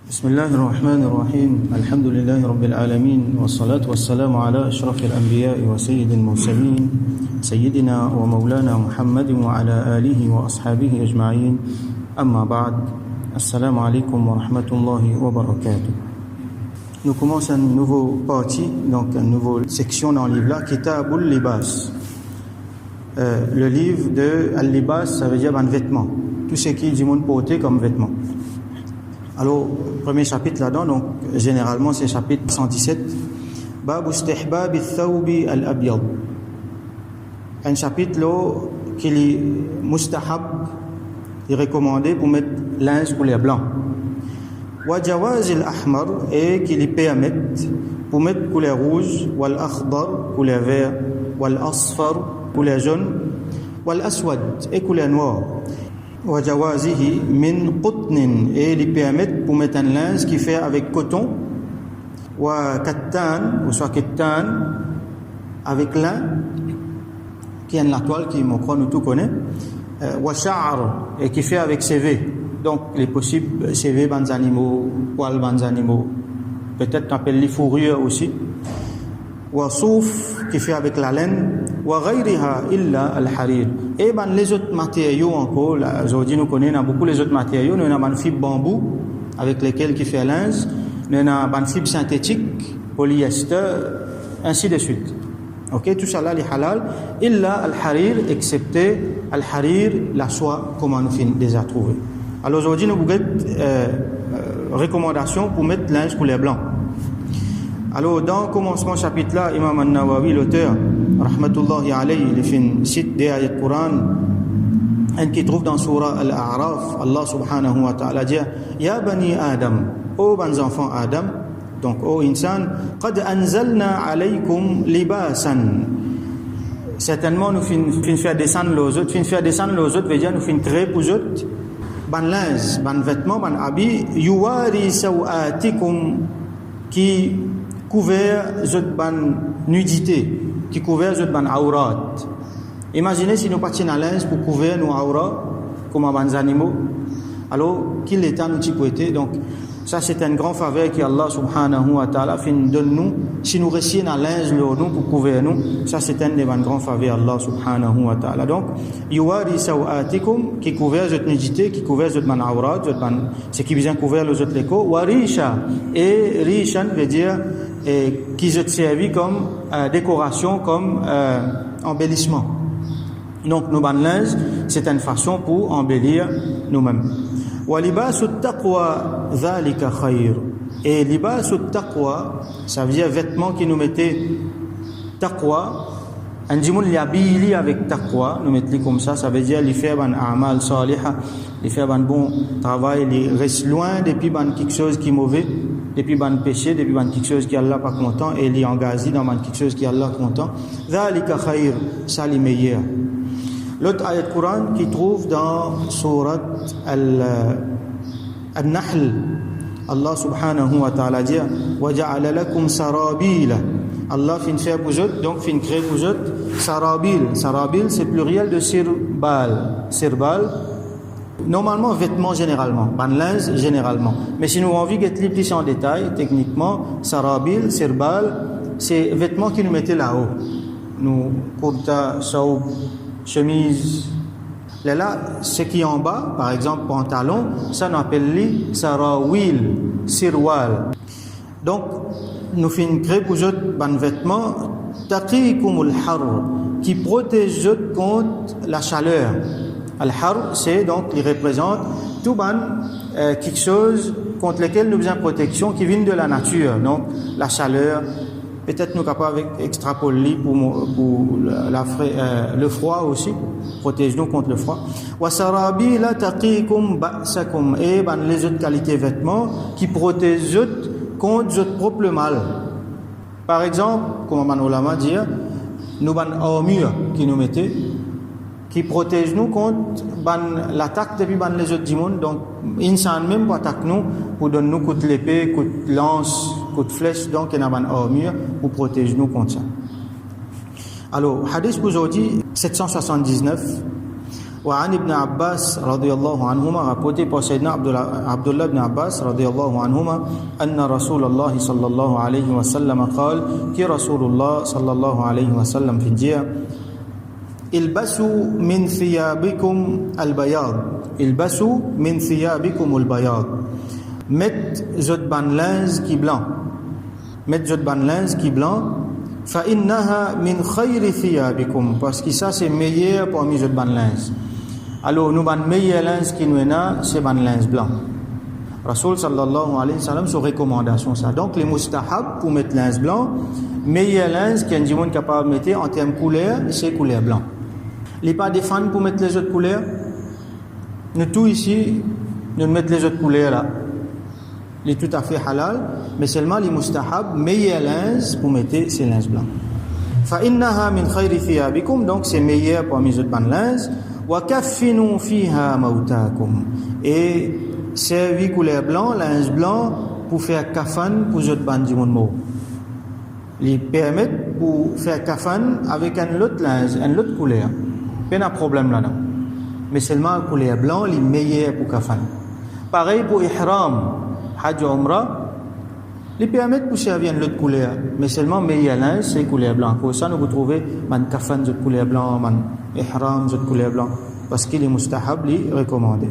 بسم الله الرحمن الرحيم الحمد لله رب العالمين والصلاة والسلام على أشرف الأنبياء وسيد المرسلين سيدنا ومولانا محمد وعلى آله وأصحابه أجمعين أما بعد السلام عليكم ورحمة الله وبركاته. Nous commençons une nouvelle partie, donc une nouvelle section dans le livre-là, Kitabul Libas. Le livre de Al-Libas, ça veut dire un vêtement. Tout ce qui est du monde porté comme vêtement. Alors, premier chapitre là-dedans, donc généralement c'est chapitre 117. Bab istihbab al-thawb al-abyad. Un chapitre là qui est mustahab, est recommandé pour mettre linge couleur blanc. Wa jawaz al-ahmar, et qui lui permet pour mettre couleur rouge, wal akhdar couleur vert, wal asfar couleur jaune, wal aswad et couleur noire. Wa jawazihi min qutnin, et lui permet pour mettre un linge qui fait avec coton, wa kattan ou soit kattan avec lin, qui est la toile qui mon croix nous tout connaît, wa sha'r, et qui fait avec CV. Donc il est possible CV bandes animaux, poils bandes animaux, peut-être on appelle les fourrures aussi, wa souf qui fait avec la laine, wa ghayriha illa al-harir. Et ben les autres matériaux encore, là, aujourd'hui nous connaissons beaucoup les autres matériaux, nous avons une fibre bambou avec lesquels qui fait linge, nous avons une fibre synthétique, polyester, ainsi de suite. Ok, tout ça là, les halal, illa al-harir, excepté al-harir, la soie, comment nous finissons déjà trouver. Alors aujourd'hui nous avons recommandation pour mettre linge couleur blanc. Alors dans le commencement chapitre là, Imam An-Nawawi, l'auteur, rahmatullahi alayhi, il fait une cite des ayats du Coran, un qui trouve dans surah Al-A'raf, Allah subhanahu wa ta'ala dit Ya bani Adam, ô bons enfants Adam, donc ô insan, qad anzalna alaykum libasan. Certainement nous fin faire descendre les autres, veut dire nous fin créer pour eux ban linge, ban vêtements, ban habits, yuwari sawatikum, qui couvert zot ban nudité, qui couvert zot ban aurat. Imaginez si nous partions à linge pour couvrir nos aurats comme ban animaux. Alors qu'il est temps nous t'y prêter. Donc ça c'est une grande faveur que Allah subhanahu wa ta'ala donne nous. Si nous restions à linge nous pour couvrir nous, ça c'est une grande faveur Allah subhanahu wa ta'ala. Donc yuwari sawatikum, qui couvert zot nudité, qui couvert zot ban aurat, c'est qui vient couvrir les autres léco. Warisha, et rishan veut dire qui se servi comme décoration, comme embellissement. Donc nos linge, c'est une façon pour embellir nous-mêmes. Wa libasu taqwa dhalika khayr. Et libasu taqwa, ça veut dire vêtements qui nous mettaient taqwa. Un dimoun li habille avec taqwa, nous mettons comme ça veut dire li faire un amal saliha, li faire un bon travail, li reste loin depuis quelque chose qui est mauvais, depuis péché, depuis quelque chose qui Allah pas content, et li engagé dans quelque chose qui Allah content. Dhalika khayr, ça li meilleur. L'autre ayat Coran qui trouve dans surat Al-Nahl, Allah subhanahu wa ta'ala dit wa ja'ala lakum sarabila. Allah fin faire pour eux, donc fin créer pour eux sarabil. Sarabil c'est pluriel de sirbal. Sirbal, normalement vêtements généralement, ban linge généralement. Mais si nous avons envie d'être plus en détail, techniquement, sarabil, sirbal, c'est vêtements qui nous mettaient là-haut. Nous, kurta, saoub, chemise. Là, ce qui est en bas, par exemple pantalon, ça nous appelle les sarawil, sirwal. Donc, nous finissons créer pour eux un vêtement taqikumul har, qui protège contre la chaleur. Al-har, c'est donc, il représente tout quelque chose contre lequel nous avons protection qui vient de la nature. Donc, la chaleur, peut-être nous sommes capables d'extrapoler pour le froid aussi, protège-nous contre le froid. Wa sarabila taqikum ba'sakum, et les autres qualités vêtements qui protègent contre votre propre mal. Par exemple, comme Manolama dit, nous avons une armure qui nous mettait, qui protège nous contre l'attaque depuis les autres du monde. Donc, insan même pour attaquer nous, pour donner nous coup de l'épée, coup de lance, coup de flèche, donc il y a une armure pour protéger nous contre ça. Alors, hadith pour aujourd'hui, 779. وعن ابن عباس رضي الله عنهما rapporté par Sayyidina Abdullah ibn Abbas رضي الله عنهما أن رسول الله صلى الله عليه وسلم قال que Rasulullah صلى الله عليه وسلم في dire البسوا من ثيابكم البياض البسوا من ثيابكم البياض mettez votre banlinge qui blanc mettez votre banlinge qui blanc فإنها من خير ثيابكم parce que ça c'est meilleur parmi votre banlinge. Alors nous ban meilleur linge qui nous est c'est banlinge blanc. Rasul sallallahu alayhi wa sallam sur recommandation ça. Donc les mustahab pour mettre linge blanc, meilleur linge qu'un monde capable de mettre en termes couleur, c'est couleur blanc. Les pas des fans pour mettre les autres couleurs. Nous tous ici nous mettons les autres couleurs là. Il est tout à fait halal, mais seulement les mustahab, meilleur linge pour mettre ces linges blancs. فإنها من خير ثيابكم, donc c'est meilleur parmi les autres bandes linge. وكفنوا فيها موتاكم, et servi couleur blanc, linge blanc pour faire kafan pour les autres bandes du monde mort. Ils permettent pour faire kafan avec un autre linge, une autre couleur. Pas de problème là-dedans. Mais seulement couleur blanc, les meilleurs pour kafan. Pareil pour ihram. Hajj ou Umrah, les permettent pour servir une autre couleur, mais seulement meilleur linge, c'est couleur blanc. Pour ça, nous vous trouvez man kafan de couleur blanc, man ihram de couleur blanc, parce qu'il est mustahab, il est recommandé.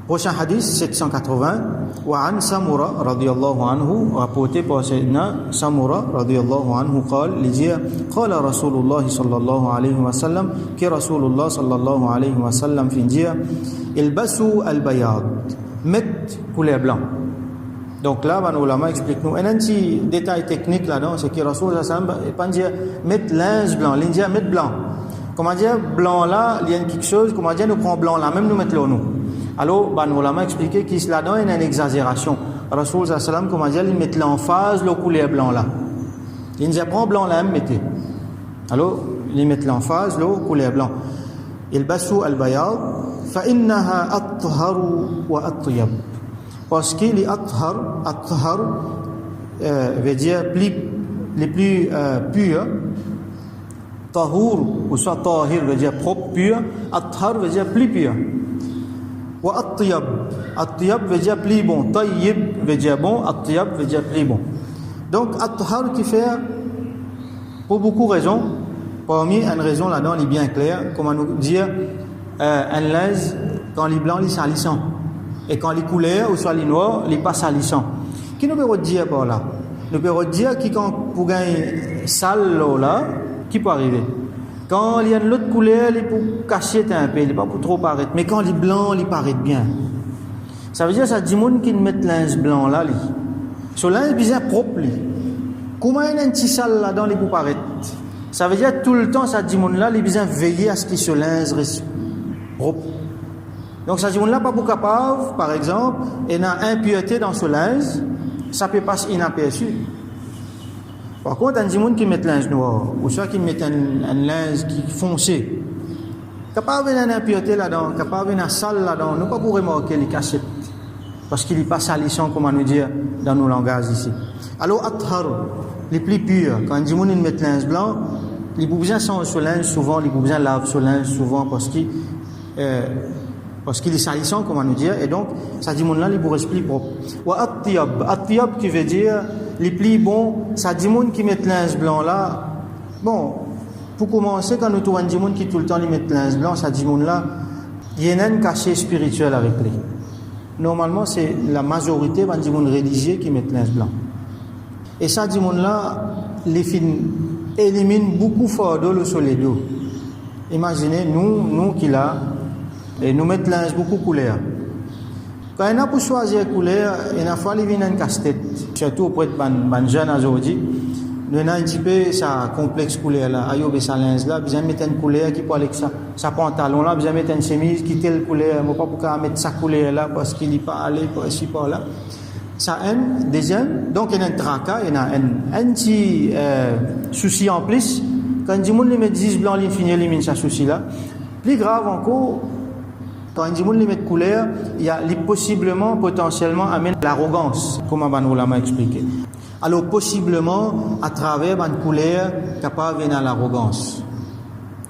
Prochain hadith, 780, وعن سمرة رضي الله عنه, rapporté par Sayyidina Samura رضي الله عنه قال, لديه قال رسول الله صلى الله عليه وسلم, que Rasulullah صلى الله عليه وسلم في dire, البسوا البياض, mettre couleur blanc. Donc là, les ulama expliquent nous. Un petit détail technique là-dedans, c'est que Rasul sallam pas dire mettre linge blanc, il dit mettre blanc. Comment dire blanc là, il y a quelque chose, comment dire nous prend blanc là, même nous mettre là nous. Alors, les ulama expliquent qu'il là-dedans il y a une exagération. Rasul sallam comment dire il met l'emphase le couleur blanc là. Il dit prend blanc là, même mettez. Alors, il met l'emphase le couleur blanc. Il basu al-bayad فإنها أطهر وأطيب, parce qu'il est athar veut dire les plus purs, tahur ou soit tahir veut dire propre, pur, athar veut dire plus pur, wa atyab veut dire plus bon, tayyib veut dire bon, atyab veut dire plus bon. Donc athar qui fait pour beaucoup de raisons, parmi une raison là-dedans il est bien clair, comment nous dire un linge, quand il est blanc, il est salissant. Et quand il est couleur, ou soit il est noir, il n'est pas salissant. Qu'est-ce que nous pouvons dire par là? Nous pouvons dire que quand pour gagner sale là, qui peut arriver? Quand il y a une autre couleur, il est pour cacher un peu, il n'est pas pour trop paraître. Mais quand il est blanc, il paraît bien. Ça veut dire que ça dit monde qui met linge blanc là, ce linge est bien propre. Comment il y a un petit sale là-dedans, il pour paraître? Ça veut dire que tout le temps, ça dit monde là, il est bien veiller à ce qu'il se linge reste propre. Donc ça dit on là pas pour capable, par exemple, et il y a impureté dans ce linge, ça peut passer inaperçu. Par contre, un monde qui met linge noir, ou soit qui met un linge qui foncé, capable d'une impureté là-dedans, capable d'une sale là-dedans, nous pas pour remarquer les cachettes, parce qu'il n'est pas salissant, comme on nous dit dans nos langages ici. Alors athar, les plus purs, quand un monde met linge blanc, les besoin sont ce linge souvent, les besoin lavent ce linge souvent parce qu'il est salissant, comme on nous dit, et donc ça dit mon là il pour esprit propre. Wa atyab qui veut dire les plis bons, ça dit mon qui met linge blanc là. Bon, pour commencer, quand nous trouvons des gens qui tout le temps met linge blanc, ça dit mon là il y a un cachet spirituel avec lui. Normalement c'est la majorité des gens religieux qui mettent linge blanc. Et ça dit mon là les films élimine beaucoup fort d'eau le soleil d'eau. Imaginez nous qui là et nous mettons linge beaucoup couleur. Quand on a pour choisir couleur, il a fallu venir un casse-tête, surtout auprès de ban jeunes aujourd'hui. Nous avons un petit peu sa complexe couleur là, ayo be sa linge là, besoin mettre une couleur qui peut avec sa pantalon là, besoin mettre une chemise qui telle couleur, moi pas pour mettre sa couleur là parce qu'il n'est pas allé par ici par là. Ça un deuxième, donc il y a un tracas, il y a un petit souci en plus. Quand du monde les met 10 blancs, il finit éliminer ce souci là. Plus grave encore, quand du monde les met couleur, il y a possiblement, potentiellement, amène l'arrogance, comme on l'a expliqué. Alors possiblement, à travers une couleur, capable de venir à l'arrogance.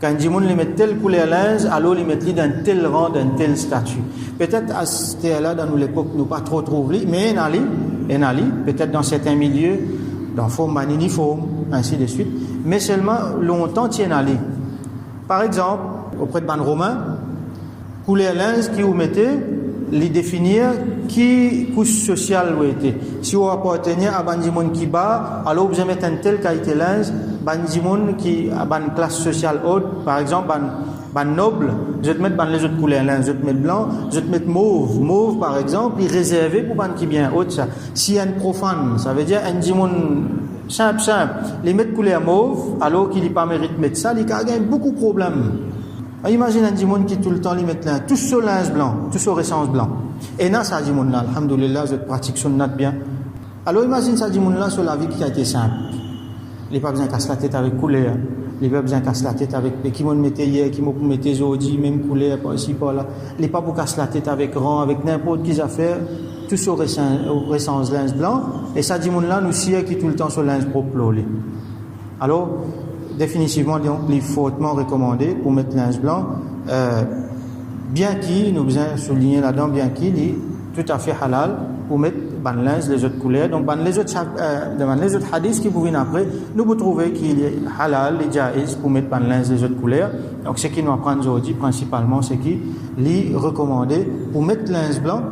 Quand dit moun li met tel couleur linge, alors li met li dans tel rang, dans tel statut. Peut-être à ce là dans l'époque nous pas trop trouvé, mais en ali, peut-être dans certains milieux, dans forme uniforme, ainsi de suite, mais seulement longtemps tient ali. Par exemple, auprès de ban romain, couleur linge qui vous mettez, les définir qui couche sociale vous était. Si vous appartenez à bandimon qui bas, alors vous mettez un tel qualité linge, bandimon qui a une classe sociale haute, par exemple ban noble, je te mettre les autres couleurs linge, je te mettre blanc, je te mettre mauve par exemple, il est réservé pour ban qui bien haute ça. Si un profane, ça veut dire un dimon simple, les mettre couleur mauve, alors qu'il n'est pas mérite de mettre ça, il a beaucoup de problèmes. Imagine un dimon qui tout le temps lui met là, tout sur linge blanc, tout sur essence blanc. Et là, ça dimon là, alhamdoulilah, je pratique sunnat bien. Alors imagine ça dimon là sur la vie qui a été simple. Il n'est pas besoin de casser la tête avec couleur, il n'est pas besoin de casser la tête avec qui m'ont metté hier, qui m'ont metté aujourd'hui, même couleur, pas ici, pas là. Il n'est pas pour casser la tête avec rang, avec n'importe qui affaire, tout sur essence linge blanc. Et ça dimon là, nous sied qui tout le temps sur linge propre. Alors, définitivement, donc, il est fortement recommandé pour mettre linge blanc, bien qu'il, nous besoin souligner là-dedans, bien qu'il est tout à fait halal pour mettre ban linge les autres couleurs. Donc, les autres hadiths qui vous viennent après, nous vous trouvez qu'il est halal, les jaïs pour mettre ban linge les autres couleurs. Donc, ce qui nous apprend aujourd'hui, principalement, c'est qu'il est recommandé pour mettre linge blanc.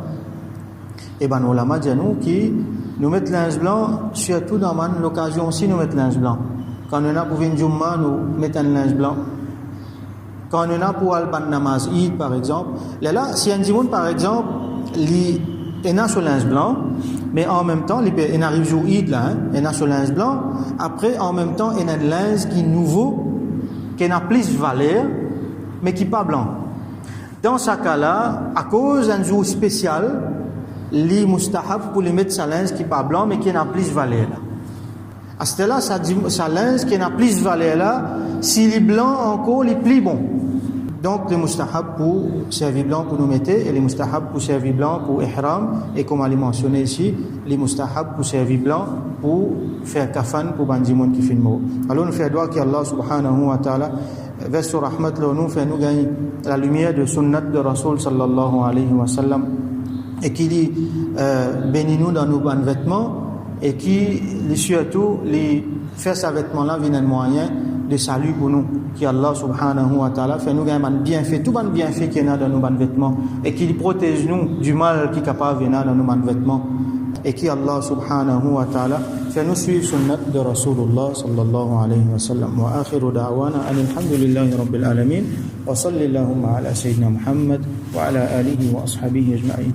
Et ben, ulama dit nous qui nous mettent linge blanc, surtout dans l'occasion aussi, nous mettre linge blanc. Quand on a pour une Jumma, nous mettons un linge blanc. Quand on a pour Al-Ban Namaz Eid, par exemple, là, si un dimoun, par exemple, il a sur linge blanc, mais en même temps, il arrive jour Eid, là, il a sur linge blanc, après, en même temps, il a un linge qui est nouveau, qui a plus de valeur, mais qui n'est pas blanc. Dans ce cas-là, à cause d'un jour spécial, il est mustahab pour lui mettre sa linge qui n'est pas blanc, mais qui a plus de valeur. À ce là, sa linge qui n'a plus de valeur là, s'il est blanc encore, il est plus bon. Donc, les mustahab pour servir blanc pour nous mettre, et les mustahab pour servir blanc pour ihram, et comme on l'a mentionné ici, les mustahab pour servir blanc pour faire kafan pour bandimon qui fait le mot. Alors, nous faisons doigt qu'Allah subhanahu wa ta'ala, verse sur rahmat, nous fait nous gagner la lumière de sunnat de Rasul sallallahu alayhi wa sallam, et qu'il bénit nous dans nos bons vêtements, et qui surtout les faire sa vêtement là vient un moyen de salut pour nous, qui Allah subhanahu wa ta'ala fait nous gagner un bienfait, tout bon bienfait qui est dans nos bons vêtements, et qui protège nous du mal qui est capable de venir dans nos bons vêtements, et qui Allah subhanahu wa ta'ala fait nous suivre sunnat de Rasulullah sallallahu alayhi wa sallam. Wa akhiru da'wana alhamdulillahi rabbil alamin wa sallallahu ala sayyidina Muhammad wa ala alihi wa ashabihi ajma'in.